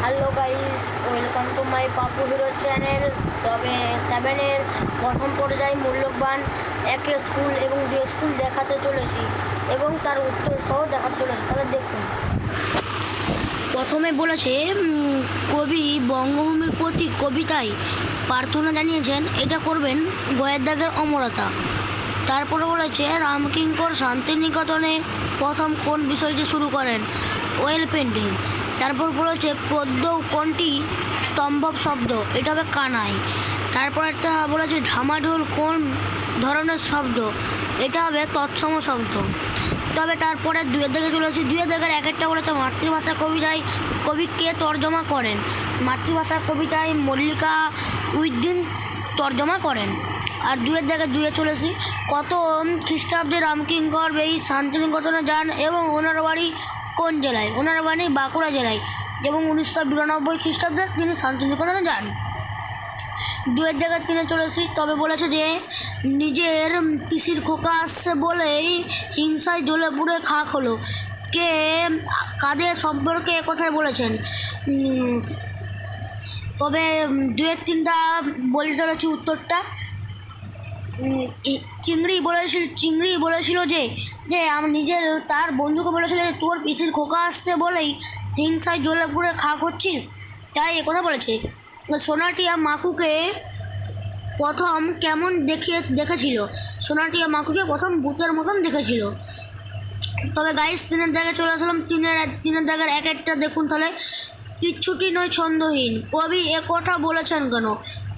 Hello guys, welcome to my Papu hero channel. তবে 7-এর প্রথম পর্যায়ে মূল্যবান একে স্কুল এবং দুই স্কুল দেখাতে চলেছি এবং তার উত্তর সহ দেখাতে চলেছি। তাহলে দেখুন, প্রথমে বলেছে কবি বঙ্গভূমির প্রতি কবিতায় প্রার্থনা জানিয়েছেন, এটা করবেন গয়ের দাগের অমরতা। তারপরে বলেছে রামকিঙ্কর শান্তিনিকেতনে প্রথম কোন বিষয়টি শুরু করেন, ওয়েল পেন্টিং। তারপর বলেছে পদ্য কোনটি স্তম্ভব শব্দ, এটা হবে কানাই। তারপর একটা বলেছে ধামাঢোল কোন ধরনের শব্দ, এটা হবে তৎসম শব্দ। তবে তারপরে দুয়ের দিকে চলেছি, দুয়ের দিকের এক একটা বলেছে মাতৃভাষা কবিতায় কবি কে তর্জমা করেন, মাতৃভাষা কবিতায় মল্লিকা উইদ্দিন তর্জমা করেন। আর দুয়ের দিকে দুয়ে চলেছি, কত খ্রিস্টাব্দে রামকিঙ্কর এই শান্তিনিকেতনে যান এবং ওনার বাড়ি কোন জেলায়, ওনার বাড়ি বাঁকুড়া জেলায় এবং 1992 খ্রিস্টাব্দে তিনি শান্তিনিকেতনে যান। দুয়ের জায়গায় তিনে চলেছি, তবে বলেছে যে নিজের পিসির খোকা আসছে বলেই হিংসায় জ্বলে পুড়ে খাক হলো, কে কাদের সম্পর্কে একথায় বলেছেন। তবে দুয়ের তিনটা বলে চলেছি উত্তরটা। চিংড়ি বলেছিল যে যে নিজের তার বন্ধুকে বলেছিল যে তোর পিসির খোকা আসছে বলেই হিংসায় জ্বলে পুড়ে খাক হচ্ছিস, তাই একথা বলেছে। সোনাটিয়া মাকুকে প্রথম কেমন দেখেছিল, সোনাটিয়া মাকুকে প্রথম ভূতের মতন দেখেছিল। তবে গাইস তিনের জায়গায় চলে আসলাম, তিনের জায়গার এক একটা দেখুন। তাহলে কিচ্ছুটি নয় ছন্দহীন, কবি একথা বলেছেন কেন,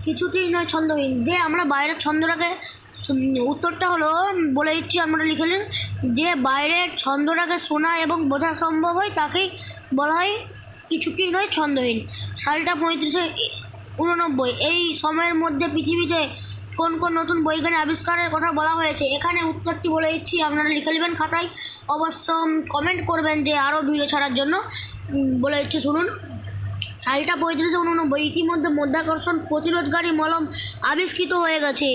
কিছুটি নয় ছন্দহীন। যে আমরা বাইরের ছন্দটাকে, উত্তরটা হলো বলে দিচ্ছি, আমরা লিখে নিন, যে বাইরের ছন্দটাকে শোনা এবং বোঝা সম্ভব হয় তাকেই বলা হয় কিছুটি নয় ছন্দহীন। সালটা 3589। এই সময়ের মধ্যে পৃথিবীতে কোন কোন নতুন বৈজ্ঞানিক আবিষ্কারের কথা বলা হয়েছে, এখানে উত্তরটি বলে দিচ্ছি, আপনারা লিখে নেবেন খাতায়। অবশ্য কমেন্ট করবেন যে আরও ভিডিও ছাড়ার জন্য। বলে দিচ্ছি শুনুন, সালটা 3589। ইতিমধ্যে মধ্যাকর্ষণ প্রতিরোধকারী মলম আবিষ্কৃত হয়ে গেছে,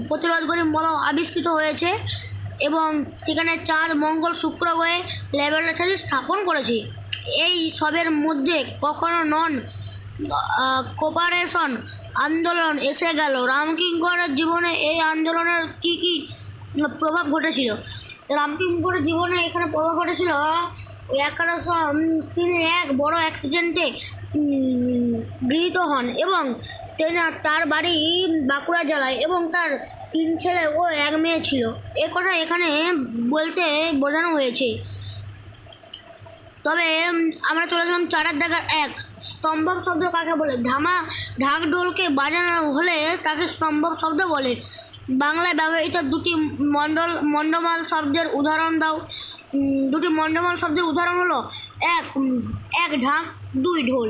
প্রতিরোধকারী মলম আবিষ্কৃত হয়েছে এবং সেখানে চাঁদ, মঙ্গল, শুক্র গ্রহে ল্যাবরেটরি স্থাপন করেছে। এই সবের মধ্যে কখনো নন কোপারেশন আন্দোলন এসে গেল। রামকিঙ্করের জীবনে এই আন্দোলনের কি কি প্রভাব ঘটেছিল, রামকিঙ্করের জীবনে এখানে প্রভাব ঘটেছিল। 1100 তিনি এক বড় অ্যাক্সিডেন্টে গৃহীত হন এবং তার বাড়ি বাঁকুড়া জেলায় এবং তার 3 ছেলে ও 1 মেয়ে ছিল, এ কথা এখানে বলতে বোঝানো হয়েছে। তবে আমরা চলে আসলাম 4-এর দাগের 1, স্তম্ভব শব্দ কাকে বলে, ঢাক ঢোলকে বাজানো হলে তাকে স্তম্ভব শব্দ বলে। বাংলায় ব্যবহৃত দুটি মণ্ডমাল শব্দের উদাহরণ দাও। দুটি মণ্ডমাল শব্দের উদাহরণ হলো এক ঢাক, 2 ঢোল।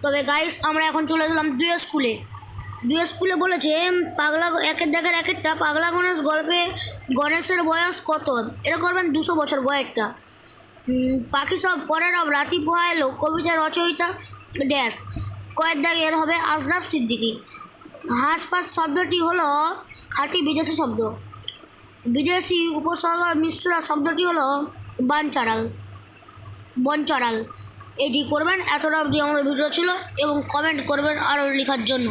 তবে গাইস আমরা এখন চলে গেলাম দুই স্কুলে বলেছে পাগলা, একের দাগের এক একটা, পাগলা গণেশ গল্পে গণেশের বয়স কত, এটা করবেন 200 বছর বয়সটা। পাখি সব পরের রাতি পোহা এলো, কবিতা রচয়িতা ড্যাশ, কয়ের দাগে এর হবে আশরাফ সিদ্দিকী। হাঁসফাঁস শব্দটি হলো খাঁটি বিদেশি শব্দ, বিদেশি উপসর্গ মিশ্র শব্দটি হলো বনচারাল। এটি করবেন। এতটা অবধি আমাদের ভিডিও ছিল এবং কমেন্ট করবেন আরও লেখার জন্য।